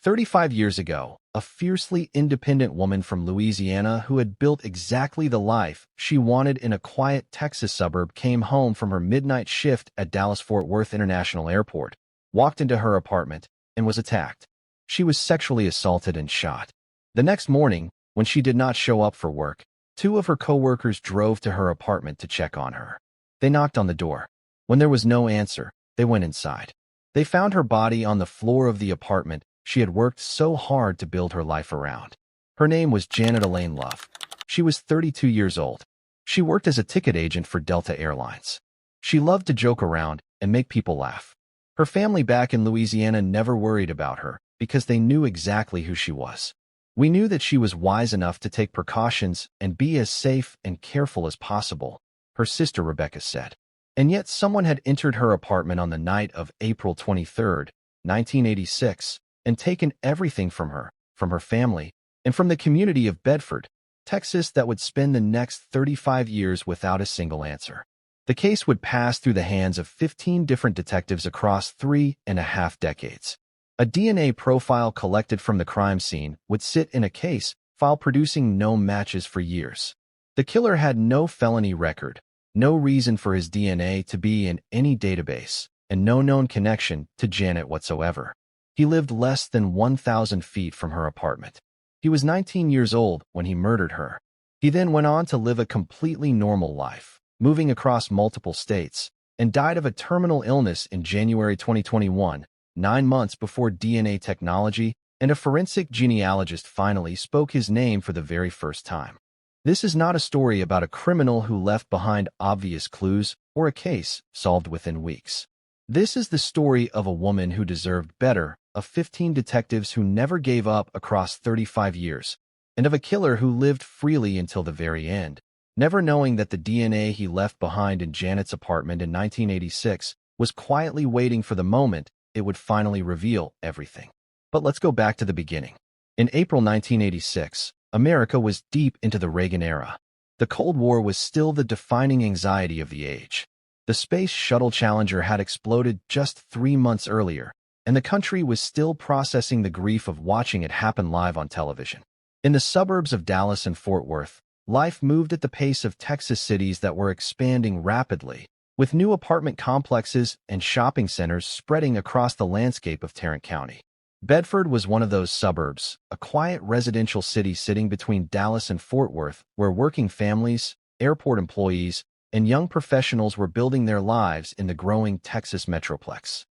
35 years ago, a fiercely independent woman from Louisiana who had built exactly the life she wanted in a quiet Texas suburb came home from her midnight shift at Dallas-Fort Worth International Airport, walked into her apartment, and was attacked. She was sexually assaulted and shot. The next morning, when she did not show up for work, two of her coworkers drove to her apartment to check on her. They knocked on the door. When there was no answer, they went inside. They found her body on the floor of the apartment she had worked so hard to build her life around. Her name was Janet Elaine Love. She was 32 years old. She worked as a ticket agent for Delta Airlines. She loved to joke around and make people laugh. Her family back in Louisiana never worried about her because they knew exactly who she was. "We knew that she was wise enough to take precautions and be as safe and careful as possible," her sister Rebecca said. And yet someone had entered her apartment on the night of April 23, 1986, and taken everything from her family, and from the community of Bedford, Texas that would spend the next 35 years without a single answer. The case would pass through the hands of 15 different detectives across 3.5 decades. A DNA profile collected from the crime scene would sit in a case file producing no matches for years. The killer had no felony record, no reason for his DNA to be in any database, and no known connection to Janet whatsoever. He lived less than 1,000 feet from her apartment. He was 19 years old when he murdered her. He then went on to live a completely normal life, moving across multiple states, and died of a terminal illness in January 2021, 9 months before DNA technology and a forensic genealogist finally spoke his name for the very first time. This is not a story about a criminal who left behind obvious clues or a case solved within weeks. This is the story of a woman who deserved better, of 15 detectives who never gave up across 35 years, and of a killer who lived freely until the very end, never knowing that the DNA he left behind in Janet's apartment in 1986 was quietly waiting for the moment it would finally reveal everything. But let's go back to the beginning. In April 1986, America was deep into the Reagan era. The Cold War was still the defining anxiety of the age. The Space Shuttle Challenger had exploded just 3 months earlier, and the country was still processing the grief of watching it happen live on television. In the suburbs of Dallas and Fort Worth, life moved at the pace of Texas cities that were expanding rapidly, with new apartment complexes and shopping centers spreading across the landscape of Tarrant County. Bedford was one of those suburbs, a quiet residential city sitting between Dallas and Fort Worth, where working families, airport employees, and young professionals were building their lives in the growing Texas metroplex.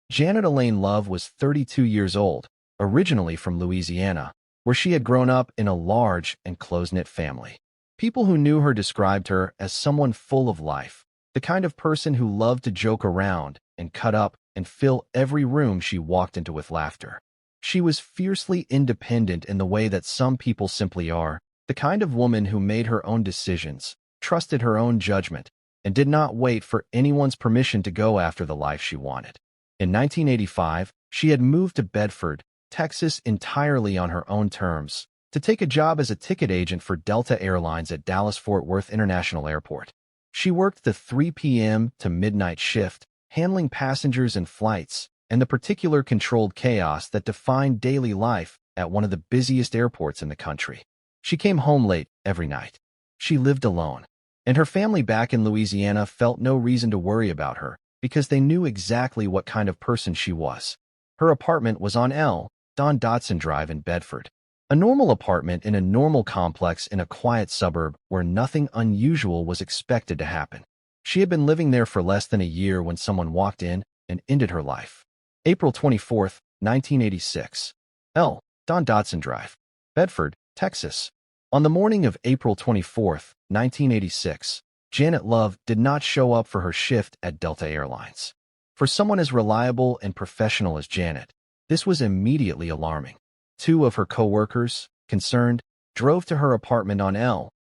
Janet Elaine Love was 32 years old, originally from Louisiana, where she had grown up in a large and close-knit family. People who knew her described her as someone full of life, the kind of person who loved to joke around and cut up and fill every room she walked into with laughter. She was fiercely independent in the way that some people simply are, the kind of woman who made her own decisions, trusted her own judgment, and did not wait for anyone's permission to go after the life she wanted. In 1985, she had moved to Bedford, Texas entirely on her own terms, to take a job as a ticket agent for Delta Airlines at Dallas-Fort Worth International Airport. She worked the 3 p.m. to midnight shift, handling passengers and flights, and the particular controlled chaos that defined daily life at one of the busiest airports in the country. She came home late every night. She lived alone, and her family back in Louisiana felt no reason to worry about her because they knew exactly what kind of person she was. Her apartment was on Don Dotson Drive in Bedford, a normal apartment in a normal complex in a quiet suburb where nothing unusual was expected to happen. She had been living there for less than a year when someone walked in and ended her life. April 24, 1986. Don Dotson Drive, Bedford, Texas. On the morning of April 24, 1986, Janet Love did not show up for her shift at Delta Airlines. For someone as reliable and professional as Janet, this was immediately alarming. Two of her coworkers, concerned, drove to her apartment on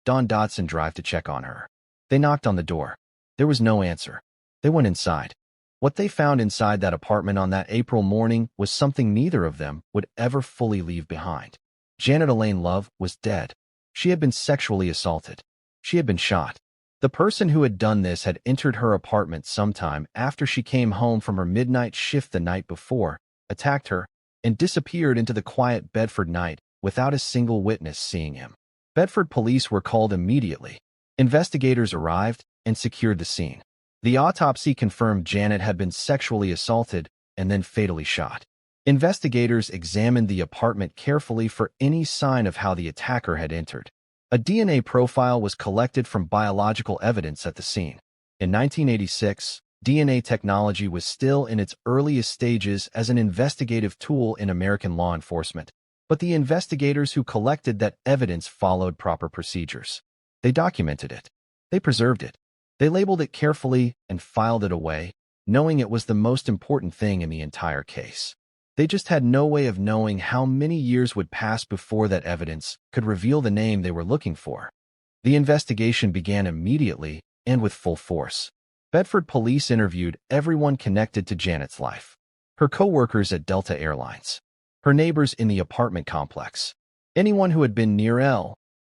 Don Dotson Drive to check on her. They knocked on the door. There was no answer. They went inside. What they found inside that apartment on that April morning was something neither of them would ever fully leave behind. Janet Elaine Love was dead. She had been sexually assaulted. She had been shot. The person who had done this had entered her apartment sometime after she came home from her midnight shift the night before, attacked her, and disappeared into the quiet Bedford night without a single witness seeing him. Bedford police were called immediately. Investigators arrived and secured the scene. The autopsy confirmed Janet had been sexually assaulted and then fatally shot. Investigators examined the apartment carefully for any sign of how the attacker had entered. A DNA profile was collected from biological evidence at the scene. In 1986, DNA technology was still in its earliest stages as an investigative tool in American law enforcement, but the investigators who collected that evidence followed proper procedures. They documented it. They preserved it. They labeled it carefully and filed it away, knowing it was the most important thing in the entire case. They just had no way of knowing how many years would pass before that evidence could reveal the name they were looking for. The investigation began immediately and with full force. Bedford police interviewed everyone connected to Janet's life. Her coworkers at Delta Airlines, her neighbors in the apartment complex, anyone who had been near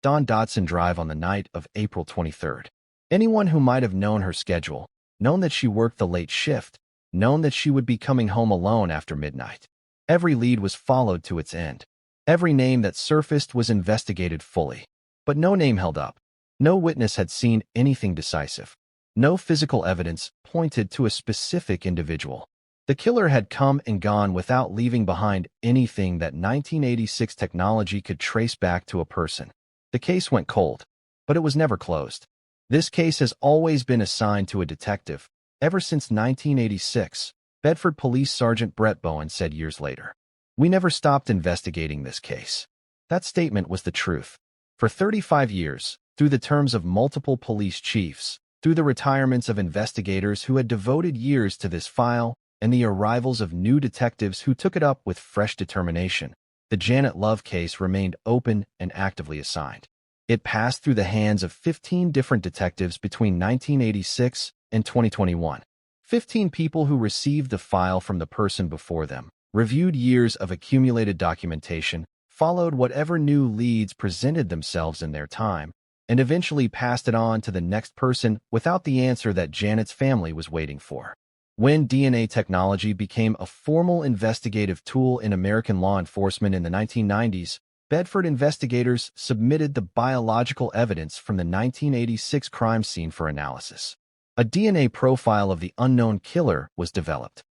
Don Dodson Drive on the night of April 23rd, anyone who might have known her schedule, known that she worked the late shift, known that she would be coming home alone after midnight. Every lead was followed to its end. Every name that surfaced was investigated fully. But no name held up. No witness had seen anything decisive. No physical evidence pointed to a specific individual. The killer had come and gone without leaving behind anything that 1986 technology could trace back to a person. The case went cold, but it was never closed. This case has always been assigned to a detective. Ever since 1986, Bedford Police Sergeant Brett Bowen said years later, "We never stopped investigating this case." That statement was the truth. For 35 years, through the terms of multiple police chiefs, through the retirements of investigators who had devoted years to this file, and the arrivals of new detectives who took it up with fresh determination, the Janet Love case remained open and actively assigned. It passed through the hands of 15 different detectives between 1986 and 2021. 15 people who received the file from the person before them, reviewed years of accumulated documentation, followed whatever new leads presented themselves in their time, and eventually passed it on to the next person without the answer that Janet's family was waiting for. When DNA technology became a formal investigative tool in American law enforcement in the 1990s, Bedford investigators submitted the biological evidence from the 1986 crime scene for analysis. A DNA profile of the unknown killer was developed.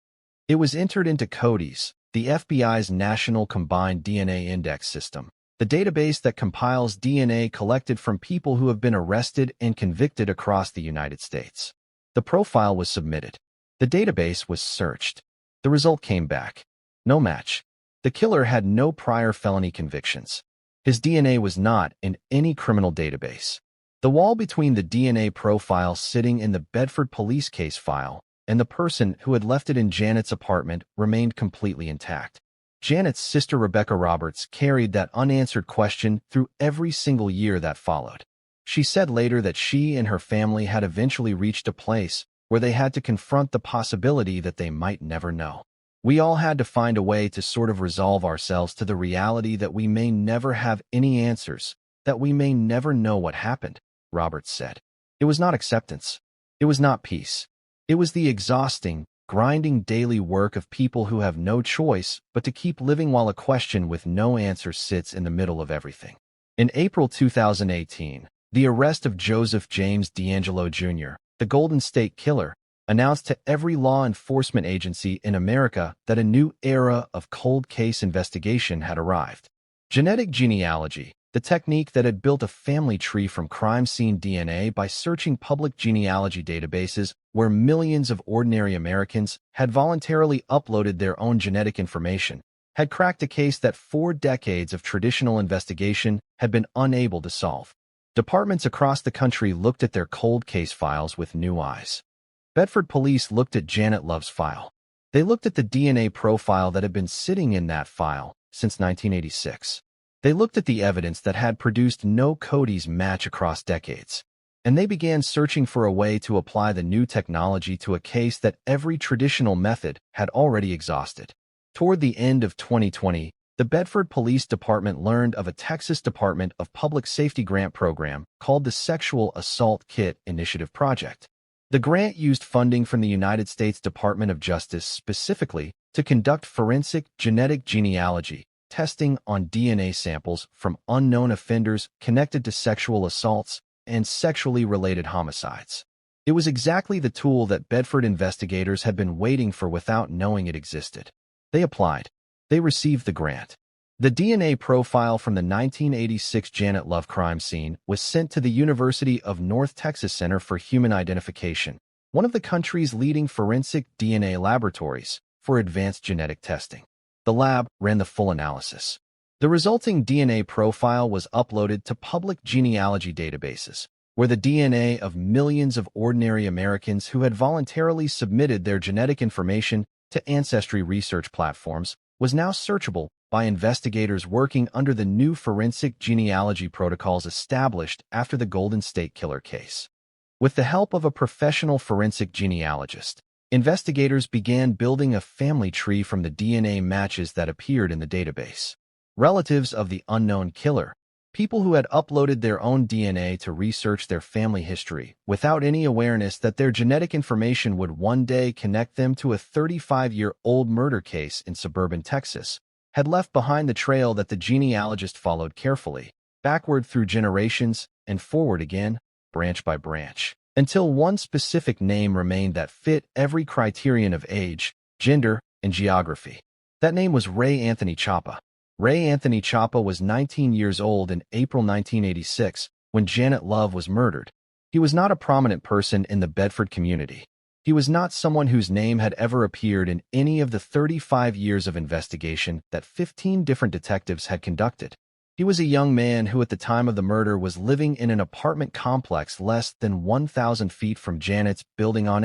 It was entered into CODIS, the FBI's National Combined DNA Index System, the database that compiles DNA collected from people who have been arrested and convicted across the United States. The profile was submitted. The database was searched. The result came back. No match. The killer had no prior felony convictions. His DNA was not in any criminal database. The wall between the DNA profile sitting in the Bedford police case file and the person who had left it in Janet's apartment remained completely intact. Janet's sister Rebecca Roberts carried that unanswered question through every single year that followed. She said later that she and her family had eventually reached a place where they had to confront the possibility that they might never know. We all had to find a way to sort of resolve ourselves to the reality that we may never have any answers, that we may never know what happened, Roberts said. It was not acceptance. It was not peace. It was the exhausting, grinding daily work of people who have no choice but to keep living while a question with no answer sits in the middle of everything. In April 2018, the arrest of Joseph James D'Angelo Jr., the Golden State Killer, announced to every law enforcement agency in America that a new era of cold case investigation had arrived. Genetic genealogy, the technique that had built a family tree from crime scene DNA by searching public genealogy databases where millions of ordinary Americans had voluntarily uploaded their own genetic information, had cracked a case that 4 decades of traditional investigation had been unable to solve. Departments across the country looked at their cold case files with new eyes. Bedford police looked at Janet Love's file. They looked at the DNA profile that had been sitting in that file since 1986. They looked at the evidence that had produced no CODIS match across decades. And they began searching for a way to apply the new technology to a case that every traditional method had already exhausted. Toward the end of 2020, the Bedford Police Department learned of a Texas Department of Public Safety grant program called the Sexual Assault Kit Initiative Project. The grant used funding from the United States Department of Justice specifically to conduct forensic genetic genealogy testing on DNA samples from unknown offenders connected to sexual assaults and sexually related homicides. It was exactly the tool that Bedford investigators had been waiting for without knowing it existed. They applied. They received the grant. The DNA profile from the 1986 Janet Love crime scene was sent to the University of North Texas Center for Human Identification, one of the country's leading forensic DNA laboratories, for advanced genetic testing. The lab ran the full analysis. The resulting DNA profile was uploaded to public genealogy databases, where the DNA of millions of ordinary Americans who had voluntarily submitted their genetic information to ancestry research platforms was now searchable by investigators working under the new forensic genealogy protocols established after the Golden State Killer case. With the help of a professional forensic genealogist, investigators began building a family tree from the DNA matches that appeared in the database. Relatives of the unknown killer, people who had uploaded their own DNA to research their family history without any awareness that their genetic information would one day connect them to a 35-year-old murder case in suburban Texas, had left behind the trail that the genealogist followed carefully, backward through generations and forward again, branch by branch, until one specific name remained that fit every criterion of age, gender, and geography. That name was Ray Anthony Chapa. Ray Anthony Chapa was 19 years old in April 1986 when Janet Love was murdered. He was not a prominent person in the Bedford community. He was not someone whose name had ever appeared in any of the 35 years of investigation that 15 different detectives had conducted. He was a young man who at the time of the murder was living in an apartment complex less than 1,000 feet from Janet's building on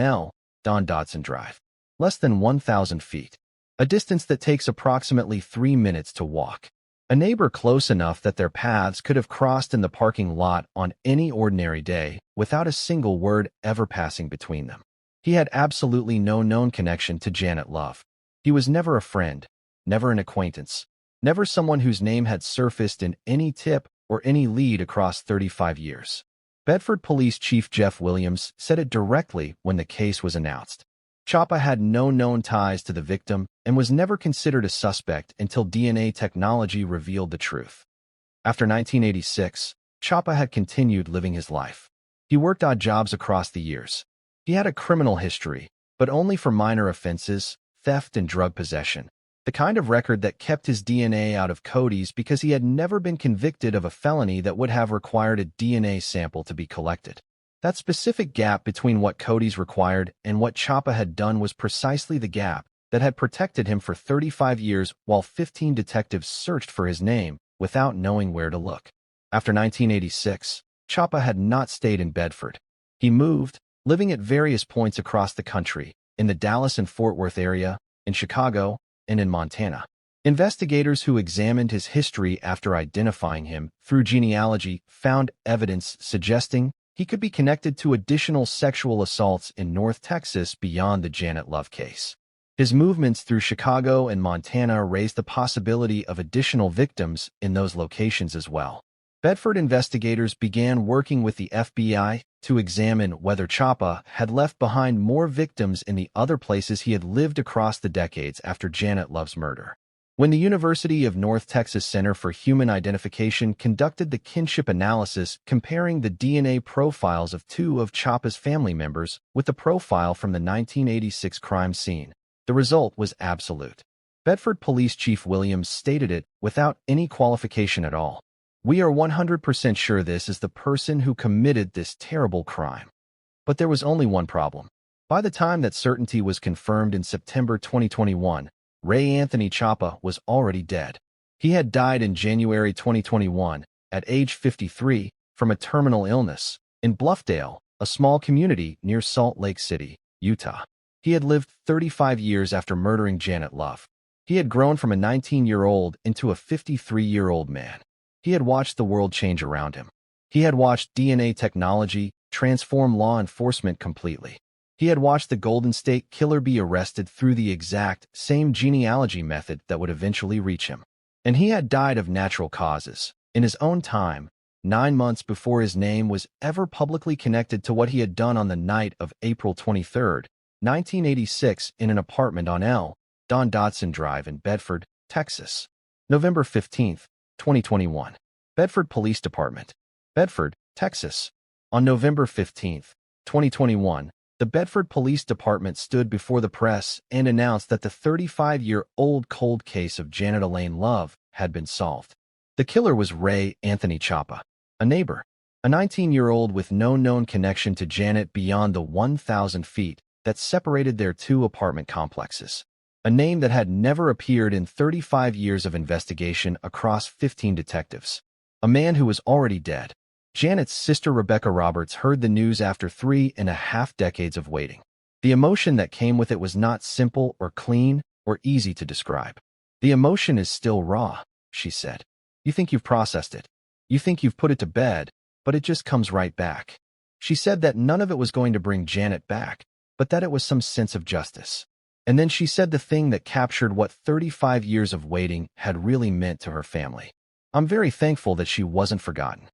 Don Dodson Drive. Less than 1,000 feet. A distance that takes approximately 3 minutes to walk. A neighbor close enough that their paths could have crossed in the parking lot on any ordinary day without a single word ever passing between them. He had absolutely no known connection to Janet Love. He was never a friend, never an acquaintance, never someone whose name had surfaced in any tip or any lead across 35 years. Bedford Police Chief Jeff Williams said it directly when the case was announced. Chapa had no known ties to the victim and was never considered a suspect until DNA technology revealed the truth. After 1986, Chapa had continued living his life. He worked odd jobs across the years. He had a criminal history, but only for minor offenses, theft and drug possession, the kind of record that kept his DNA out of Cody's because he had never been convicted of a felony that would have required a DNA sample to be collected. That specific gap between what Cody's required and what Chapa had done was precisely the gap that had protected him for 35 years while 15 detectives searched for his name without knowing where to look. After 1986, Chapa had not stayed in Bedford. He moved, living at various points across the country, in the Dallas and Fort Worth area, in Chicago, and in Montana. Investigators who examined his history after identifying him through genealogy found evidence suggesting he could be connected to additional sexual assaults in North Texas beyond the Janet Love case. His movements through Chicago and Montana raised the possibility of additional victims in those locations as well. Bedford investigators began working with the FBI to examine whether Chapa had left behind more victims in the other places he had lived across the decades after Janet Love's murder. When the University of North Texas Center for Human Identification conducted the kinship analysis comparing the DNA profiles of 2 of Chapa's family members with the profile from the 1986 crime scene, the result was absolute. Bedford Police Chief Williams stated it without any qualification at all. "We are 100% sure this is the person who committed this terrible crime." But there was only one problem. By the time that certainty was confirmed in September 2021, Ray Anthony Chapa was already dead. He had died in January 2021, at age 53, from a terminal illness, in Bluffdale, a small community near Salt Lake City, Utah. He had lived 35 years after murdering Janet Love. He had grown from a 19-year-old into a 53-year-old man. He had watched the world change around him. He had watched DNA technology transform law enforcement completely. He had watched the Golden State Killer be arrested through the exact same genealogy method that would eventually reach him. And he had died of natural causes, in his own time, 9 months before his name was ever publicly connected to what he had done on the night of April 23, 1986, in an apartment on Don Dodson Drive in Bedford, Texas. November 15, 2021. Bedford Police Department, Bedford, Texas. On November 15, 2021, the Bedford Police Department stood before the press and announced that the 35-year-old cold case of Janet Elaine Love had been solved. The killer was Ray Anthony Chapa, a neighbor, a 19-year-old with no known connection to Janet beyond the 1,000 feet that separated their two apartment complexes. A name that had never appeared in 35 years of investigation across 15 detectives. A man who was already dead. Janet's sister Rebecca Roberts heard the news after 3.5 decades of waiting. The emotion that came with it was not simple or clean or easy to describe. The emotion is still raw, she said. You think you've processed it. You think you've put it to bed, but it just comes right back. She said that none of it was going to bring Janet back, but that it was some sense of justice. And then she said the thing that captured what 35 years of waiting had really meant to her family. I'm very thankful that she wasn't forgotten.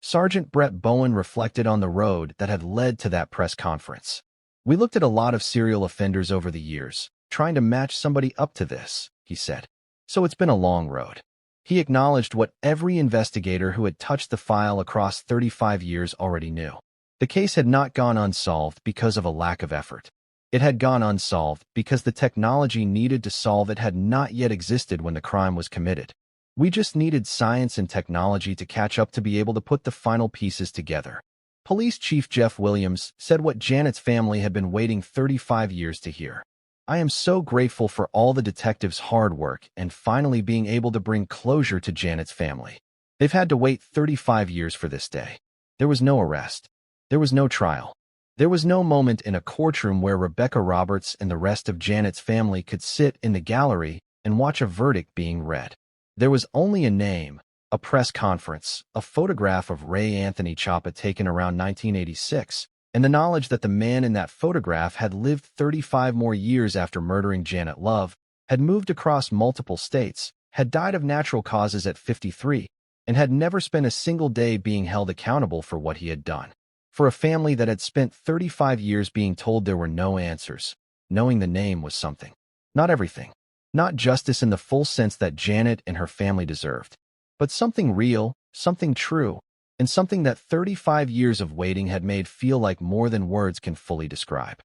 Sergeant Brett Bowen reflected on the road that had led to that press conference. We looked at a lot of serial offenders over the years, trying to match somebody up to this, he said. So it's been a long road. He acknowledged what every investigator who had touched the file across 35 years already knew. The case had not gone unsolved because of a lack of effort. It had gone unsolved because the technology needed to solve it had not yet existed when the crime was committed. We just needed science and technology to catch up to be able to put the final pieces together. Police Chief Jeff Williams said what Janet's family had been waiting 35 years to hear. I am so grateful for all the detectives' hard work and finally being able to bring closure to Janet's family. They've had to wait 35 years for this day. There was no arrest. There was no trial. There was no moment in a courtroom where Rebecca Roberts and the rest of Janet's family could sit in the gallery and watch a verdict being read. There was only a name, a press conference, a photograph of Ray Anthony Chapa taken around 1986, and the knowledge that the man in that photograph had lived 35 more years after murdering Janet Love, had moved across multiple states, had died of natural causes at 53, and had never spent a single day being held accountable for what he had done. For a family that had spent 35 years being told there were no answers, knowing the name was something. Not everything. Not justice in the full sense that Janet and her family deserved, but something real, something true, and something that 35 years of waiting had made feel like more than words can fully describe.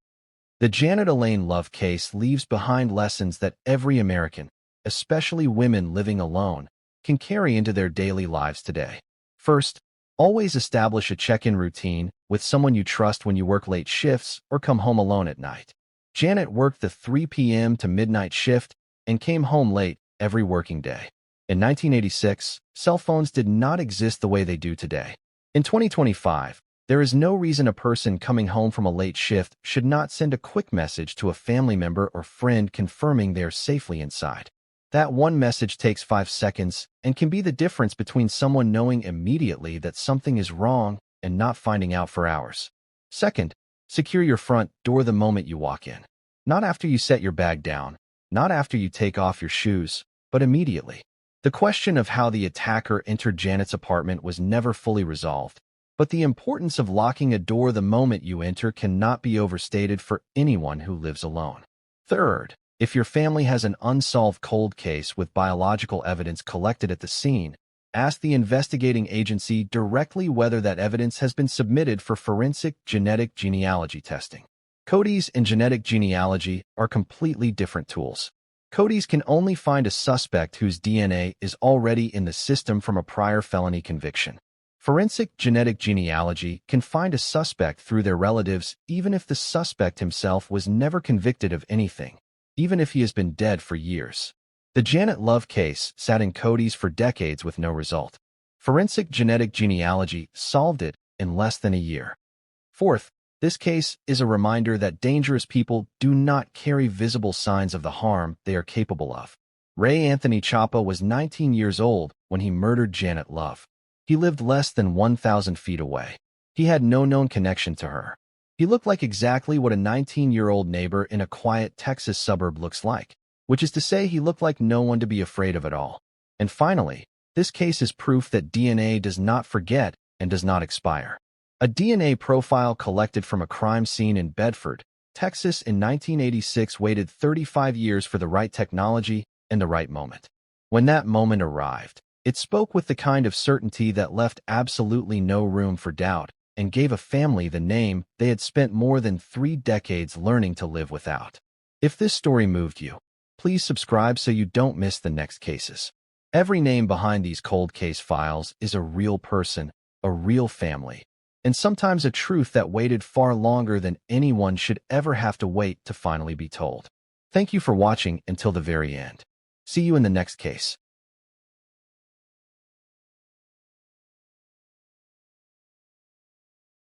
The Janet Elaine Love case leaves behind lessons that every American, especially women living alone, can carry into their daily lives today. First, always establish a check-in routine with someone you trust when you work late shifts or come home alone at night. Janet worked the 3 p.m. to midnight shift and came home late every working day. In 1986, cell phones did not exist the way they do today. In 2025, there is no reason a person coming home from a late shift should not send a quick message to a family member or friend confirming they are safely inside. That one message takes 5 seconds and can be the difference between someone knowing immediately that something is wrong and not finding out for hours. Second, secure your front door the moment you walk in. Not after you set your bag down, not after you take off your shoes, but immediately. The question of how the attacker entered Janet's apartment was never fully resolved, but the importance of locking a door the moment you enter cannot be overstated for anyone who lives alone. Third, if your family has an unsolved cold case with biological evidence collected at the scene, ask the investigating agency directly whether that evidence has been submitted for forensic genetic genealogy testing. CODIS and genetic genealogy are completely different tools. CODIS can only find a suspect whose DNA is already in the system from a prior felony conviction. Forensic genetic genealogy can find a suspect through their relatives even if the suspect himself was never convicted of anything, even if he has been dead for years. The Janet Love case sat in CODIS for decades with no result. Forensic genetic genealogy solved it in less than a year. Fourth, this case is a reminder that dangerous people do not carry visible signs of the harm they are capable of. Ray Anthony Chapa was 19 years old when he murdered Janet Love. He lived less than 1,000 feet away. He had no known connection to her. He looked like exactly what a 19-year-old neighbor in a quiet Texas suburb looks like, which is to say he looked like no one to be afraid of at all. And finally, this case is proof that DNA does not forget and does not expire. A DNA profile collected from a crime scene in Bedford Texas in 1986 waited 35 years for the right technology and the right moment. When that moment arrived, it spoke with the kind of certainty that left absolutely no room for doubt and gave a family the name they had spent more than 3 decades learning to live without. If this story moved you, please subscribe so you don't miss the next cases. Every name behind these cold case files is a real person, a real family, and sometimes a truth that waited far longer than anyone should ever have to wait to finally be told. Thank you for watching until the very end. See you in the next case.